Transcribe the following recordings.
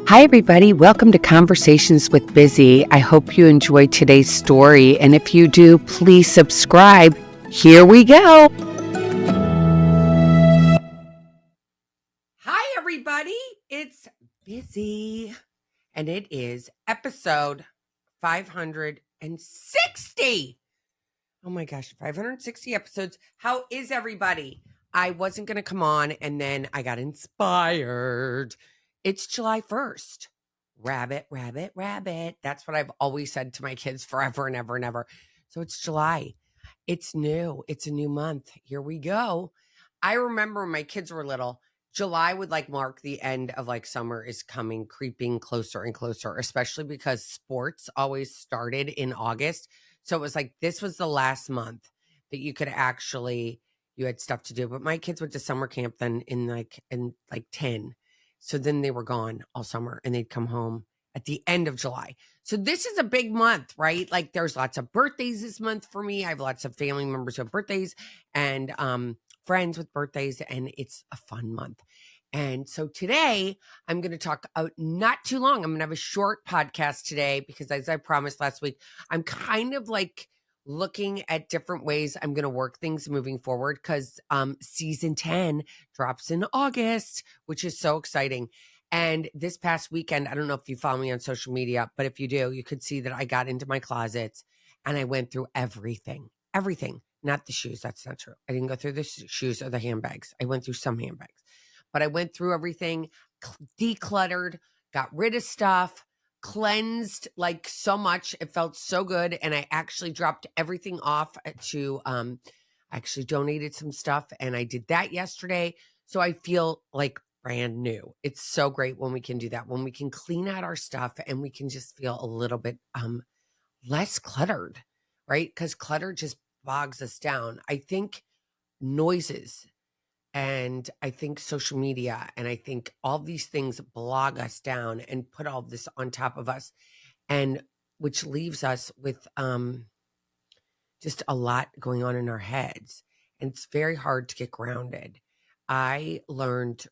Hi, everybody. Welcome to Conversations with Bizzy. I hope you enjoyed today's story. And if you do, please subscribe. Here we go. Hi, everybody. It's Bizzy. And it is episode 560. Oh my gosh, 560 episodes. How is everybody? I wasn't going to come on and then I got inspired. It's July 1st. Rabbit, rabbit, rabbit. That's what I've always said to my kids forever and ever and ever. So it's July. It's new. It's a new month. Here we go. I remember when my kids were little, July would mark the end of summer is coming, creeping closer and closer, especially because sports always started in August. So it was this was the last month that you could actually, you had stuff to do. But my kids went to summer camp then in 10. So then they were gone all summer and they'd come home at the end of July. So this is a big month, right? There's lots of birthdays this month for me. I have lots of family members who have birthdays and friends with birthdays, and it's a fun month. And so today I'm going to talk not too long. I'm going to have a short podcast today because, as I promised last week, I'm kind of looking at different ways I'm going to work things moving forward because season 10 drops in August, which is so exciting. And this past weekend, I don't know if you follow me on social media, but if you do, you could see that I got into my closets and I went through everything, not the shoes. That's not true. I didn't go through the shoes or the handbags. I went through some handbags, but I went through everything, decluttered, got rid of stuff, cleansed so much. It felt so good. And I actually dropped everything off to, actually donated some stuff. And I did that yesterday. So I feel brand new. It's so great when we can do that, when we can clean out our stuff and we can just feel a little bit less cluttered, right? Because clutter just bogs us down. I think noises and I think social media and I think all these things bog us down and put all this on top of us, and which leaves us with just a lot going on in our heads. And it's very hard to get grounded. I learned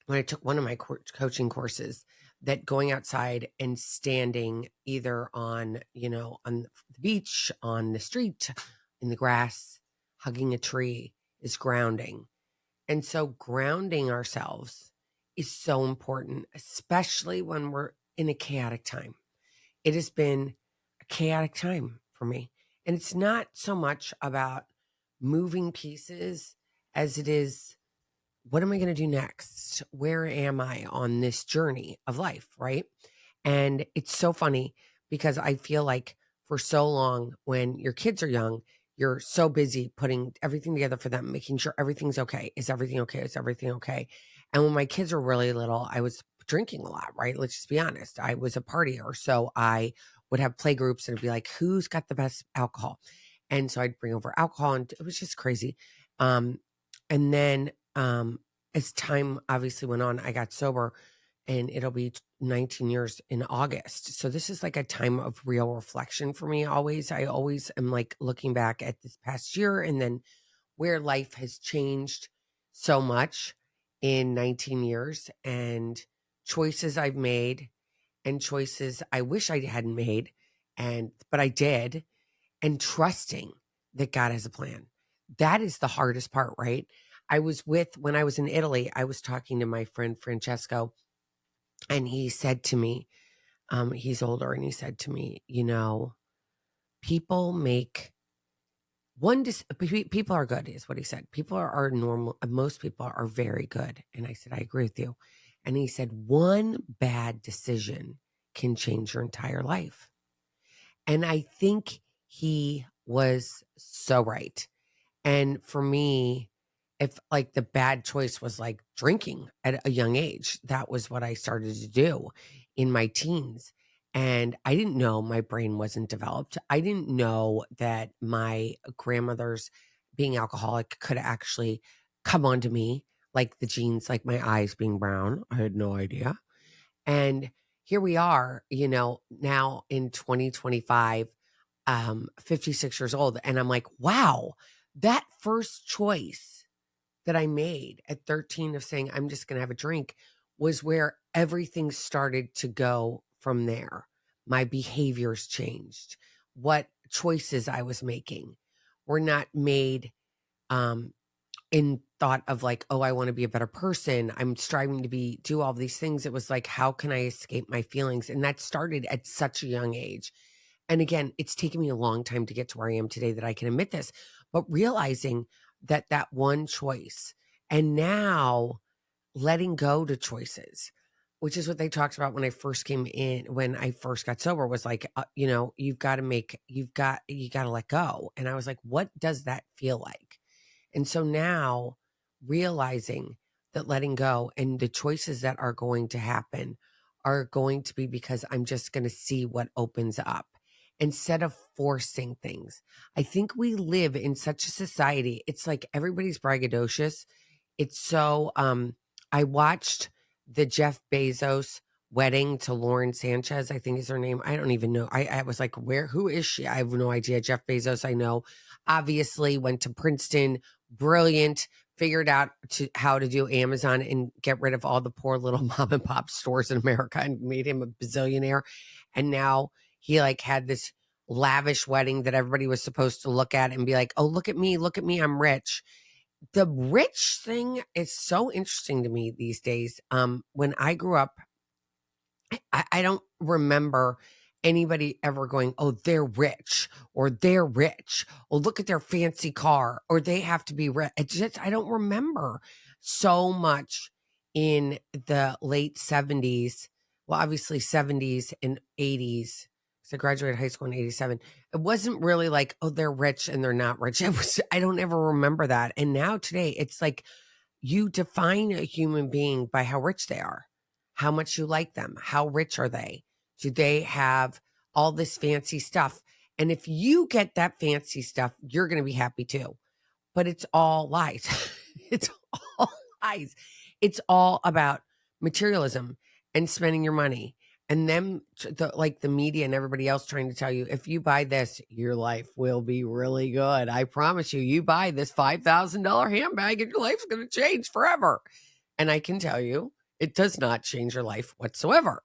when I took one of my coaching courses that going outside and standing either on the beach, on the street, in the grass, hugging a tree is grounding. And so grounding ourselves is so important, especially when we're in a chaotic time. It has been a chaotic time for me. And it's not so much about moving pieces as it is, what am I going to do next? Where am I on this journey of life, right? And it's so funny because I feel like for so long when your kids are young, you're so busy putting everything together for them, making sure everything's okay. Is everything okay? Is everything okay? And when my kids were really little, I was drinking a lot, right? Let's just be honest. I was a partier. So I would have play groups and it'd be like, who's got the best alcohol? And so I'd bring over alcohol and it was just crazy. And then as time obviously went on, I got sober and it'll be 19 years in August. So this is a time of real reflection for me always. I always am looking back at this past year and then where life has changed so much in 19 years and choices I've made and choices I wish I hadn't made, but I did, and trusting that God has a plan. That is the hardest part, right? When I was in Italy, I was talking to my friend Francesco, and he said to me, he's older, and he said to me, people make people are good, is what he said. People are normal. Most people are very good. And I said, I agree with you. And he said, one bad decision can change your entire life. And I think he was so right. And for me, if the bad choice was drinking at a young age, that was what I started to do in my teens. And I didn't know my brain wasn't developed. I didn't know that my grandmother's being alcoholic could actually come onto me, like the genes, like my eyes being brown. I had no idea. And here we are, now in 2025, 56 years old. And I'm like, wow, that first choice that I made at 13 of saying, I'm just going to have a drink was where everything started to go from there. My behaviors changed. What choices I was making were not made in thought of like, oh, I want to be a better person. I'm striving to do all these things. It was like, how can I escape my feelings? And that started at such a young age. And again, it's taken me a long time to get to where I am today that I can admit this, but realizing that one choice and now letting go to choices, which is what they talked about when I first came in, when I first got sober, was like, you got to let go. And I was like, what does that feel like? And so now realizing that letting go and the choices that are going to happen are going to be because I'm just going to see what opens up instead of forcing things. I think we live in such a society. It's like everybody's braggadocious. It's so, I watched the Jeff Bezos wedding to Lauren Sanchez, I think is her name. I don't even know. I was like, who is she? I have no idea. Jeff Bezos, I know, obviously went to Princeton, brilliant, figured out how to do Amazon and get rid of all the poor little mom and pop stores in America and made him a bazillionaire. And now he like had this lavish wedding that everybody was supposed to look at and be like, oh, look at me, I'm rich. The rich thing is so interesting to me these days. When I grew up, I don't remember anybody ever going, oh, they're rich or they're rich. Or look at their fancy car or they have to be rich. I don't remember so much in the late 70s. Well, obviously 70s and 80s. So I graduated high school in 87. It wasn't really like, oh, they're rich and they're not rich. I don't ever remember that. And now today it's like, you define a human being by how rich they are, how much you like them, how rich are they? Do they have all this fancy stuff? And if you get that fancy stuff, you're going to be happy too. But it's all lies. It's all lies. It's all about materialism and spending your money. And them, like the media and everybody else trying to tell you, if you buy this, your life will be really good. I promise you, you buy this $5,000 handbag and your life's going to change forever. And I can tell you, it does not change your life whatsoever.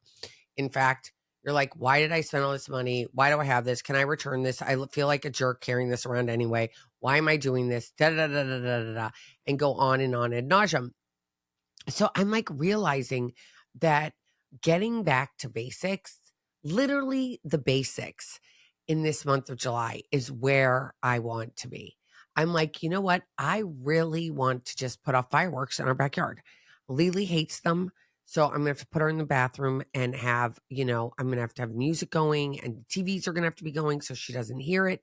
In fact, you're like, why did I spend all this money? Why do I have this? Can I return this? I feel like a jerk carrying this around anyway. Why am I doing this? Da da da da da da da, and go on and on ad nauseum. So I'm like realizing that getting back to basics, literally the basics in this month of July is where I want to be. I'm like, you know what? I really want to just put off fireworks in our backyard. Lily hates them. So I'm going to have to put her in the bathroom and have, I'm going to have music going and the TVs are going to have to be going so she doesn't hear it.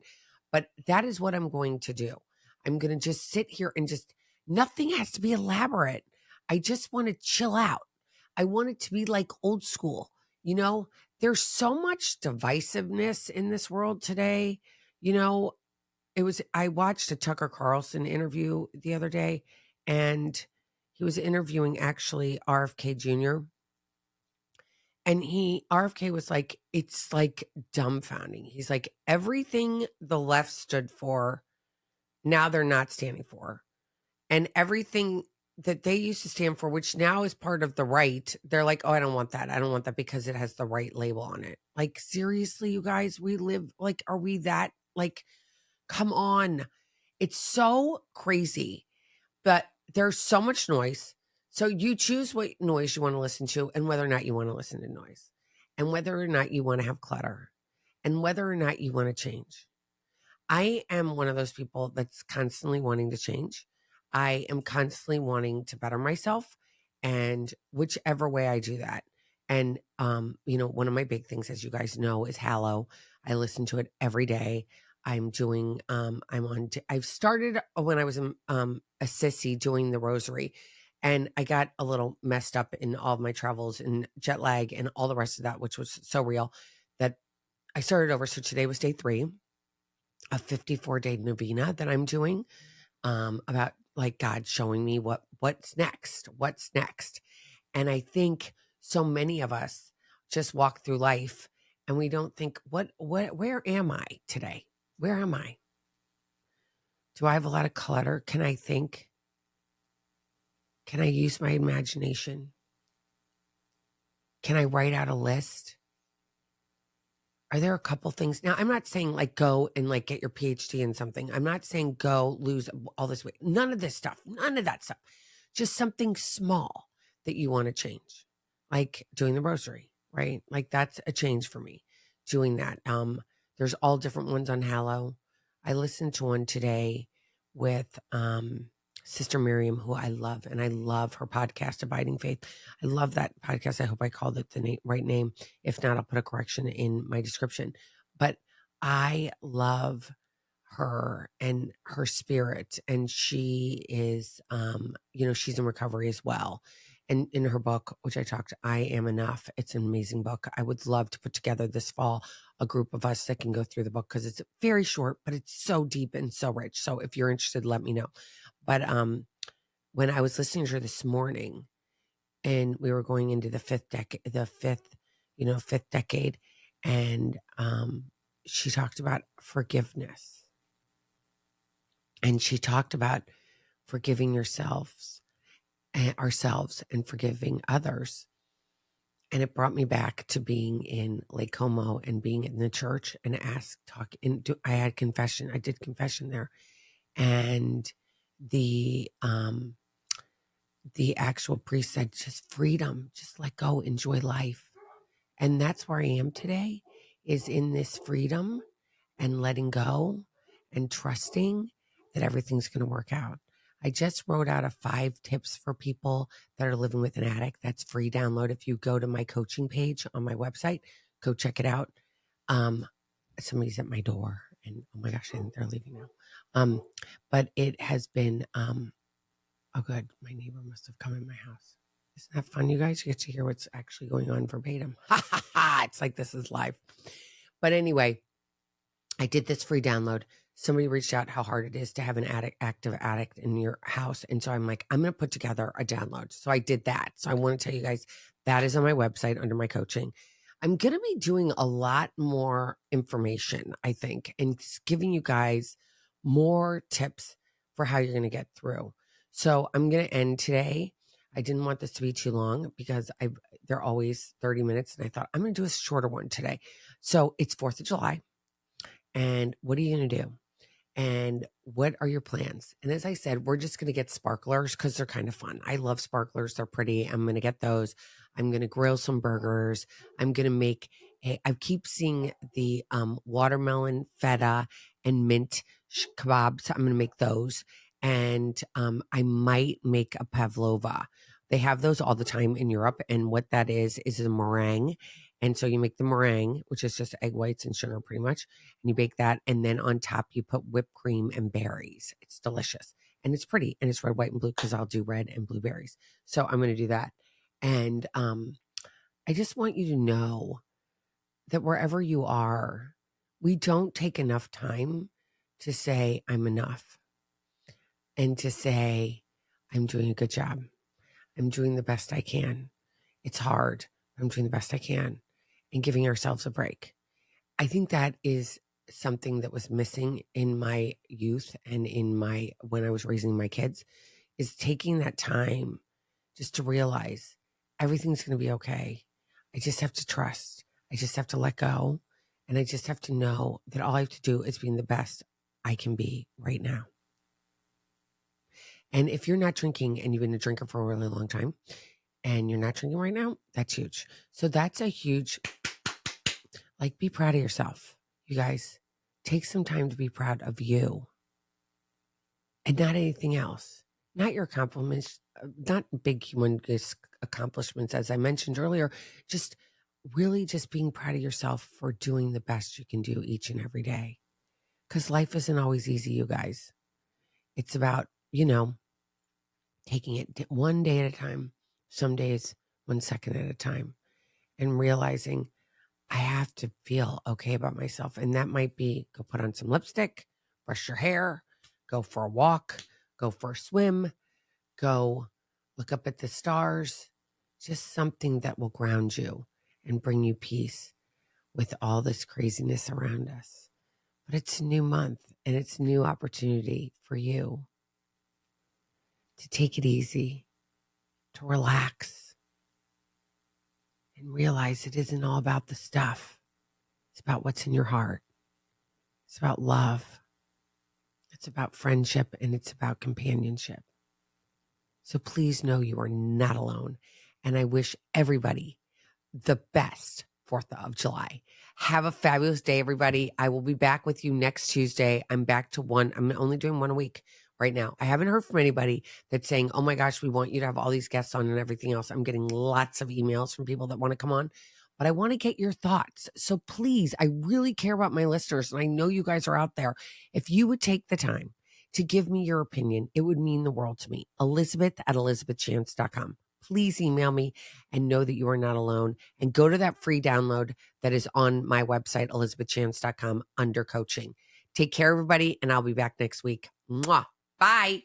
But that is what I'm going to do. I'm going to just sit here and nothing has to be elaborate. I just want to chill out. I want it to be like old school. There's so much divisiveness in this world today. I watched a Tucker Carlson interview the other day, and he was interviewing actually RFK Jr. And RFK was like, it's like dumbfounding. He's like, everything the left stood for, now they're not standing for. And everything that they used to stand for, which now is part of the right, they're like, oh, I don't want that. I don't want that because it has the right label on it. Like, seriously, you guys, we live, like, are we that, like, come on. It's so crazy, but there's so much noise. So you choose what noise you want to listen to and whether or not you want to listen to noise and whether or not you want to have clutter and whether or not you want to change. I am one of those people that's constantly wanting to change. I am constantly wanting to better myself, and whichever way I do that. And, one of my big things, as you guys know, is Hallow. I listen to it every day. I've started when I was a sissy doing the rosary, and I got a little messed up in all of my travels and jet lag and all the rest of that, which was so real that I started over. So today was day 3. A 54-day novena that I'm doing about like God showing me what's next. And I think so many of us just walk through life and we don't think, where am I today? Where am I? Do I have a lot of clutter? Can I think? Can I use my imagination? Can I write out a list? Are there a couple things? Now, I'm not saying like go and like get your PhD in something. I'm not saying go lose all this weight. None of this stuff. None of that stuff. Just something small that you want to change. Like doing the rosary, right? Like that's a change for me. Doing that. There's all different ones on Hallow. I listened to one today with Sister Miriam, who I love, and I love her podcast, Abiding Faith. I love that podcast. I hope I called it the right name. If not, I'll put a correction in my description. But I love her and her spirit, and she is, she's in recovery as well. And in her book, which I talked, I Am Enough, it's an amazing book. I would love to put together this fall a group of us that can go through the book because it's very short, but it's so deep and so rich. So if you're interested, let me know. But when I was listening to her this morning, and we were going into the fifth decade, and she talked about forgiveness, and she talked about forgiving ourselves and forgiving others. And it brought me back to being in Lake Como and being in the church and I had confession. I did confession there. And the actual priest said, just freedom, just let go, enjoy life. And that's where I am today, is in this freedom and letting go and trusting that everything's going to work out. I just wrote out a 5 tips for people that are living with an addict. That's free download. If you go to my coaching page on my website, go check it out. Somebody's at my door and oh my gosh, I think they're leaving now. But it has been, oh good, my neighbor must have come in my house. Isn't that fun, you guys? You get to hear what's actually going on verbatim. Ha ha ha, it's like this is live. But anyway, I did this free download. Somebody reached out how hard it is to have an active addict in your house. And so I'm like, I'm going to put together a download. So I did that. So I want to tell you guys that is on my website under my coaching. I'm going to be doing a lot more information, I think, and giving you guys more tips for how you're going to get through. So I'm going to end today. I didn't want this to be too long because they're always 30 minutes. And I thought I'm going to do a shorter one today. So it's 4th of July. And what are you going to do? And what are your plans? And as I said, we're just going to get sparklers because they're kind of fun. I love sparklers. They're pretty. I'm going to get those. I'm going to grill some burgers. I'm going to make I keep seeing the watermelon, feta, and mint kebabs. I'm going to make those. And I might make a pavlova. They have those all the time in Europe. And what that is a meringue. And so you make the meringue, which is just egg whites and sugar pretty much. And you bake that. And then on top, you put whipped cream and berries. It's delicious. And it's pretty. And it's red, white, and blue because I'll do red and blue berries. So I'm going to do that. And I just want you to know that wherever you are, we don't take enough time to say, I'm enough. And to say, I'm doing a good job. I'm doing the best I can. It's hard. I'm doing the best I can. And giving ourselves a break. I think that is something that was missing in my youth and when I was raising my kids, is taking that time just to realize everything's going to be okay. I just have to trust. I just have to let go. And I just have to know that all I have to do is being the best I can be right now. And if you're not drinking and you've been a drinker for a really long time and you're not drinking right now, that's huge. So that's a huge, be proud of yourself. You guys, take some time to be proud of you and not anything else. Not your accomplishments, not big humongous accomplishments, as I mentioned earlier. Just really just being proud of yourself for doing the best you can do each and every day. Because life isn't always easy, you guys. It's about, taking it one day at a time, some days 1 second at a time, and realizing I have to feel okay about myself. And that might be go put on some lipstick, brush your hair, go for a walk, go for a swim, go look up at the stars, just something that will ground you and bring you peace with all this craziness around us. But it's a new month and it's a new opportunity for you to take it easy, to relax, and realize it isn't all about the stuff. It's about what's in your heart. It's about love. It's about friendship, and it's about companionship. So please know you are not alone. And I wish everybody the best 4th of July. Have a fabulous day, everybody. I will be back with you next Tuesday. I'm back to one. I'm only doing one a week right now. I haven't heard from anybody that's saying, oh my gosh, we want you to have all these guests on and everything else. I'm getting lots of emails from people that want to come on, but I want to get your thoughts. So please, I really care about my listeners, and I know you guys are out there. If you would take the time to give me your opinion, it would mean the world to me. Elizabeth@elizabethchance.com. Please email me and know that you are not alone. And go to that free download that is on my website, elizabethchance.com, under coaching. Take care, everybody, and I'll be back next week. Mwah. Bye.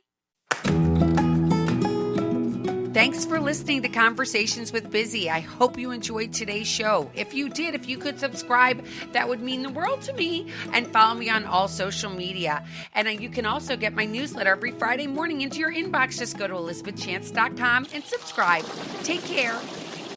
Thanks for listening to Conversations with Bizzy. I hope you enjoyed today's show. If you did, if you could subscribe, that would mean the world to me. And follow me on all social media. And you can also get my newsletter every Friday morning into your inbox. Just go to elizabethchance.com and subscribe. Take care.